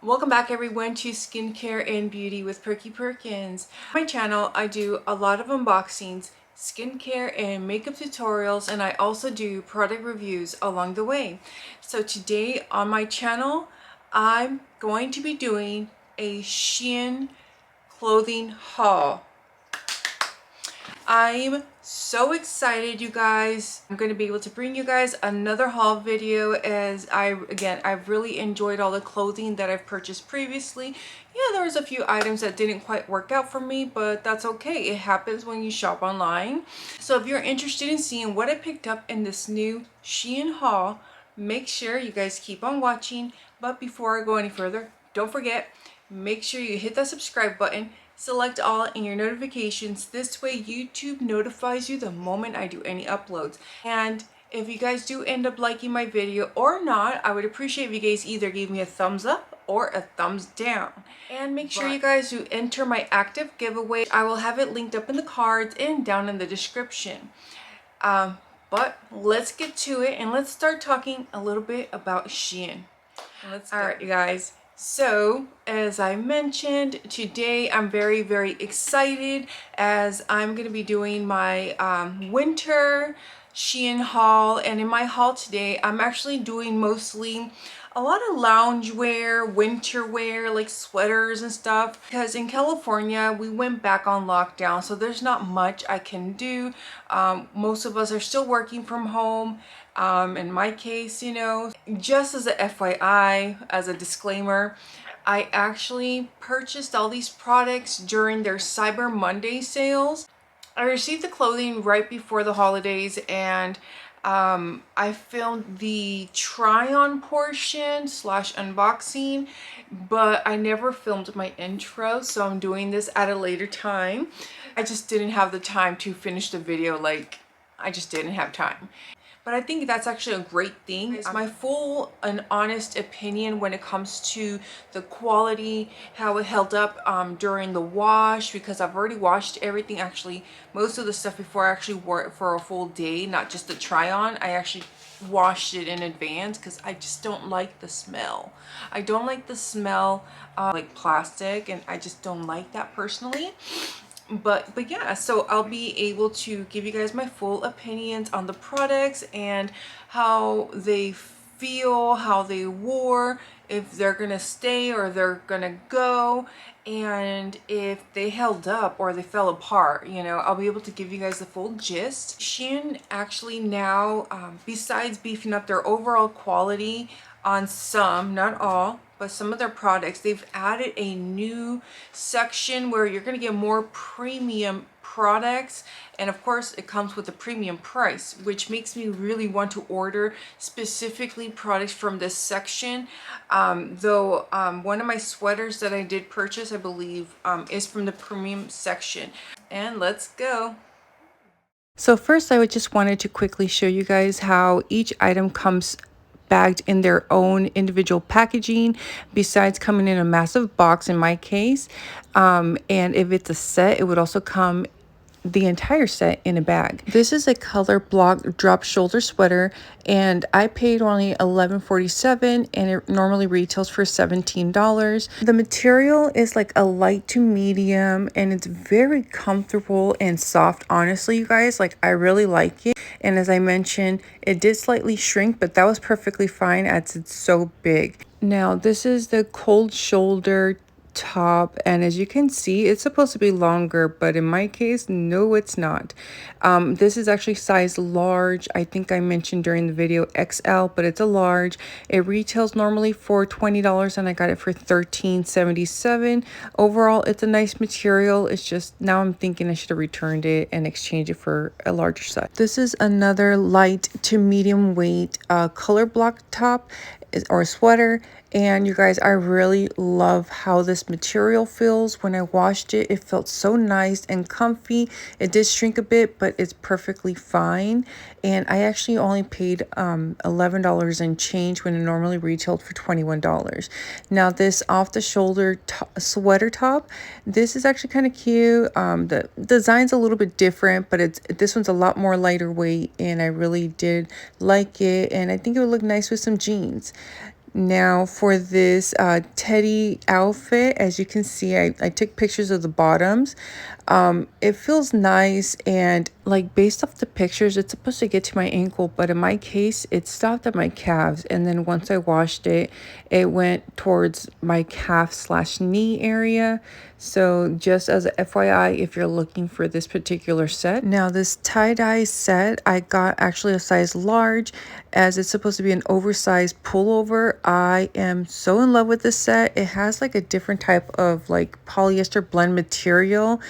Welcome back everyone to Skincare and Beauty with PerkiPerkins. On my channel, I do a lot of unboxings, skincare and makeup tutorials, and I also do product reviews along the way. So today on my channel, I'm going to be doing a Shein clothing haul. I'm so excited, you guys. I'm going to be able to bring you guys another haul video as I've really enjoyed all the clothing that I've purchased previously. Yeah, there was a few items that didn't quite work out for me, but that's okay. It happens when you shop online. So if you're interested in seeing what I picked up in this new Shein haul, make sure you guys keep on watching. But before I go any further, don't forget, make sure you hit that subscribe button, select all in your notifications. This way YouTube notifies you the moment I do any uploads. And if you guys do end up liking my video or not, I would appreciate if you guys either gave me a thumbs up or a thumbs down. And make sure you guys do enter my active giveaway. I will have it linked up in the cards and down in the description. But let's get to it and let's start talking a little bit about Shein. Alright, you guys. So, as I mentioned, today I'm very excited as I'm going to be doing my winter Shein haul. And in my haul today, I'm actually doing mostly a lot of loungewear, winter wear, like sweaters and stuff. Because in California, we went back on lockdown, so there's not much I can do. Most of us are still working from home. In my case, you know, just as a FYI, as a disclaimer, I actually purchased all these products during their Cyber Monday sales. I received the clothing right before the holidays, and I filmed the try-on portion / unboxing, but I never filmed my intro, so I'm doing this at a later time. I just didn't have the time to finish the video, like I just didn't have time. But I think that's actually a great thing. It's my full and honest opinion when it comes to the quality, how it held up during the wash, because I've already washed everything, actually most of the stuff before I actually wore it for a full day, not just the try on. I actually washed it in advance because I just don't like the smell. I don't like the smell like plastic, and I just don't like that personally. But yeah, so I'll be able to give you guys my full opinions on the products and how they feel, how they wore, if they're gonna stay or they're gonna go, and if they held up or they fell apart. You know, I'll be able to give you guys the full gist. Shein actually now, besides beefing up their overall quality on some, not all, but some of their products, they've added a new section where you're going to get more premium products, and of course it comes with a premium price, which makes me really want to order specifically products from this section. Though one of my sweaters that I did purchase, I believe, is from the premium section. And let's go. So first, I just wanted to quickly show you guys how each item comes bagged in their own individual packaging, besides coming in a massive box in my case. And if it's a set, it would also come the entire set in a bag. This is a color block drop shoulder sweater, and I paid only $11.47, and it normally retails for $17. The material is like a light to medium, and it's very comfortable and soft. Honestly, you guys, like, I really like it. And as I mentioned, it did slightly shrink, but that was perfectly fine as it's so big. Now, this is the cold shoulder top, and as you can see, it's supposed to be longer, but in my case, no, it's not. This is actually size large. I think I mentioned during the video XL, but it's a large. It retails normally for $20, and I got it for $13.77. Overall, it's a nice material. It's just now I'm thinking I should have returned it and exchanged it for a larger size. This is another light to medium weight color block top or sweater. And you guys, I really love how this material feels. When I washed it, it felt so nice and comfy. It did shrink a bit, but it's perfectly fine. And I actually only paid $11 and change when it normally retailed for $21. Now, this off the shoulder sweater top, this is actually kind of cute. The design's a little bit different, but this one's a lot more lighter weight, and I really did like it. And I think it would look nice with some jeans. Now for this teddy outfit, as you can see, I took pictures of the bottoms. It feels nice, and like based off the pictures, it's supposed to get to my ankle, but in my case, it stopped at my calves. And then once I washed it, it went towards my calf slash knee area. So just as a FYI, if you're looking for this particular set. Now this tie-dye set, I got actually a size large, as it's supposed to be an oversized pullover. I am so in love with this set. It has like a different type of like polyester blend material,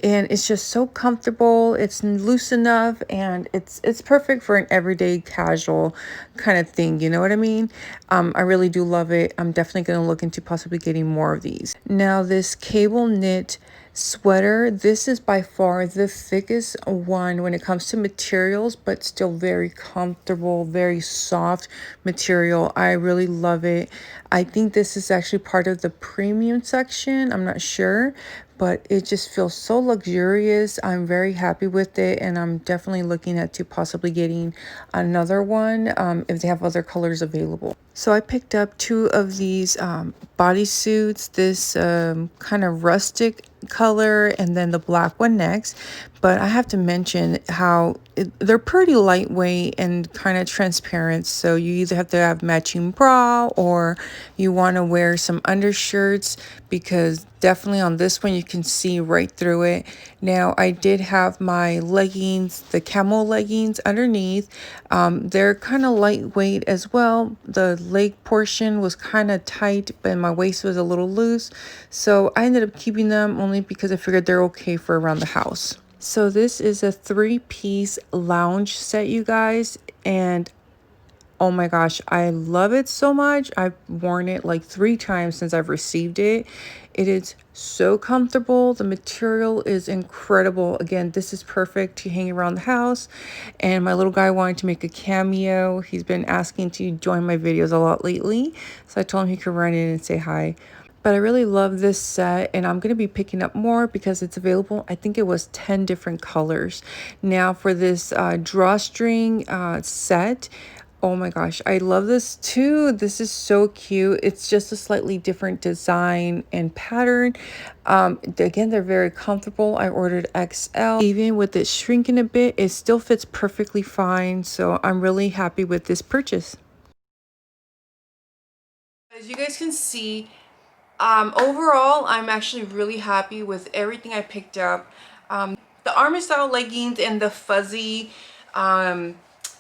and it's just so comfortable. It's loose enough, and it's perfect for an everyday casual kind of thing, you know what I mean? I really do love it. I'm definitely going to look into possibly getting more of these. Now this cable knit sweater, this is by far the thickest one when it comes to materials, but still very comfortable, very soft material. I really love it. I think this is actually part of the premium section, I'm not sure, but it just feels so luxurious. I'm very happy with it, and I'm definitely looking at to possibly getting another one if they have other colors available. So I picked up two of these bodysuits, this kind of rustic color and then the black one next. But I have to mention how they're pretty lightweight and kind of transparent, so you either have to have matching bra or you want to wear some undershirts, because definitely on this one you can see right through it. Now I did have my leggings, the camel leggings underneath. They're kind of lightweight as well. The leg portion was kind of tight, but my waist was a little loose, so I ended up keeping them only because I figured they're okay for around the house. So this is a 3-piece lounge set, you guys, and oh my gosh, I love it so much. I've worn it like 3 times since I've received it. It is so comfortable. The material is incredible. Again, this is perfect to hang around the house. And my little guy wanted to make a cameo. He's been asking to join my videos a lot lately, so I told him he could run in and say hi. But I really love this set, and I'm going to be picking up more because it's available. I think it was 10 different colors. Now for this drawstring set, oh my gosh, I love this too. This is so cute. It's just a slightly different design and pattern. Again, they're very comfortable. I ordered XL. Even with it shrinking a bit, it still fits perfectly fine. So I'm really happy with this purchase. As you guys can see, overall, I'm actually really happy with everything I picked up. The army style leggings and the fuzzy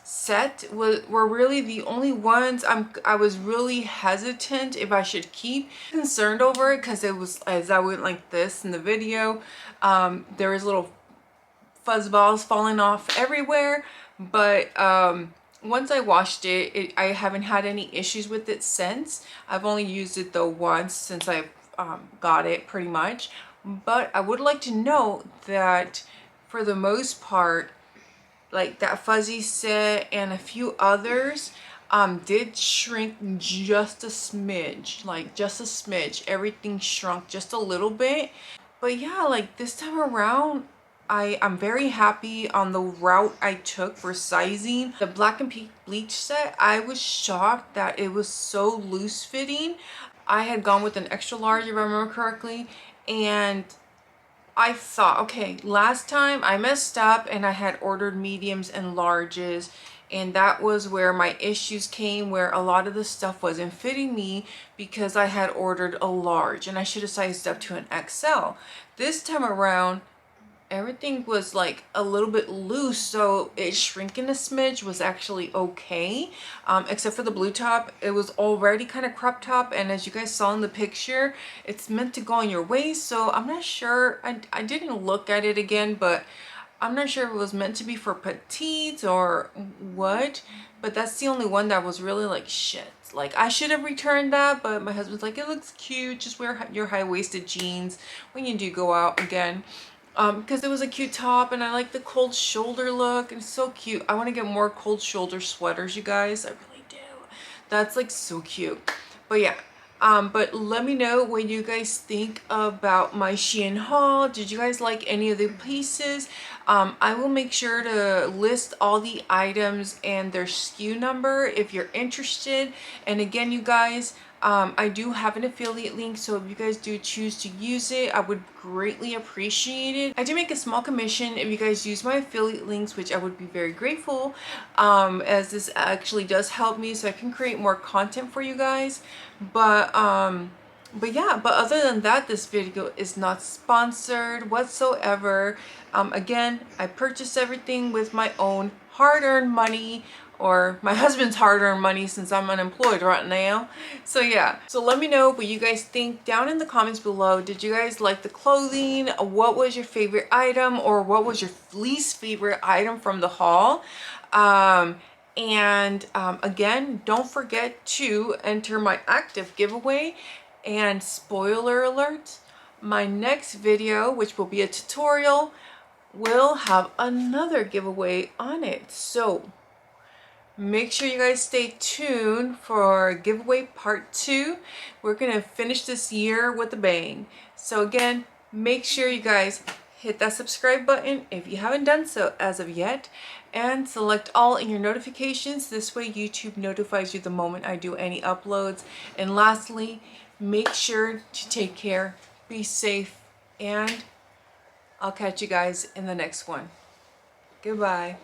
set were really the only ones I was really hesitant if I should keep. Concerned over it because it was, as I went like this in the video, there was little fuzz balls falling off everywhere, but once I washed it, I haven't had any issues with it since. I've only used it though once since I've got it pretty much. But I would like to note that for the most part, like that fuzzy set and a few others did shrink just a smidge, like just a smidge. Everything shrunk just a little bit. But yeah, like this time around, I'm very happy on the route I took for sizing. The black and pink bleach set, I was shocked that it was so loose fitting. I had gone with an extra large, if I remember correctly, and I thought, okay, last time I messed up and I had ordered mediums and larges, and that was where my issues came, where a lot of the stuff wasn't fitting me because I had ordered a large and I should have sized up to an XL. This time around, everything was like a little bit loose, so it shrinking a smidge was actually okay, except for the blue top. It was already kind of crop top, and as you guys saw in the picture, it's meant to go on your waist, so I'm not sure. I didn't look at it again, but I'm not sure if it was meant to be for petites or what. But that's the only one that was really like, shit, like I should have returned that. But my husband's like, it looks cute, just wear your high-waisted jeans when you do go out again. Because it was a cute top, and I like the cold shoulder look, and it's so cute. I want to get more cold shoulder sweaters, you guys. I really do. That's like so cute. But yeah, But let me know what you guys think about my Shein haul. Did you guys like any of the pieces? I will make sure to list all the items and their SKU number if you're interested. And again, you guys, I do have an affiliate link, so if you guys do choose to use it, I would greatly appreciate it. I do make a small commission if you guys use my affiliate links, which I would be very grateful, as this actually does help me so I can create more content for you guys. But yeah, but other than that, this video is not sponsored whatsoever. Again, I purchased everything with my own hard-earned money, or my husband's hard-earned money since I'm unemployed right now. So yeah, so let me know what you guys think down in the comments below. Did you guys like the clothing? What was your favorite item, or what was your least favorite item from the haul? Again, don't forget to enter my active giveaway. And spoiler alert, my next video, which will be a tutorial, will have another giveaway on it. So make sure you guys stay tuned for giveaway part 2. We're gonna finish this year with a bang. So again, make sure you guys hit that subscribe button if you haven't done so as of yet, and select all in your notifications. This way YouTube notifies you the moment I do any uploads. And lastly, make sure to take care, be safe, and I'll catch you guys in the next one. Goodbye.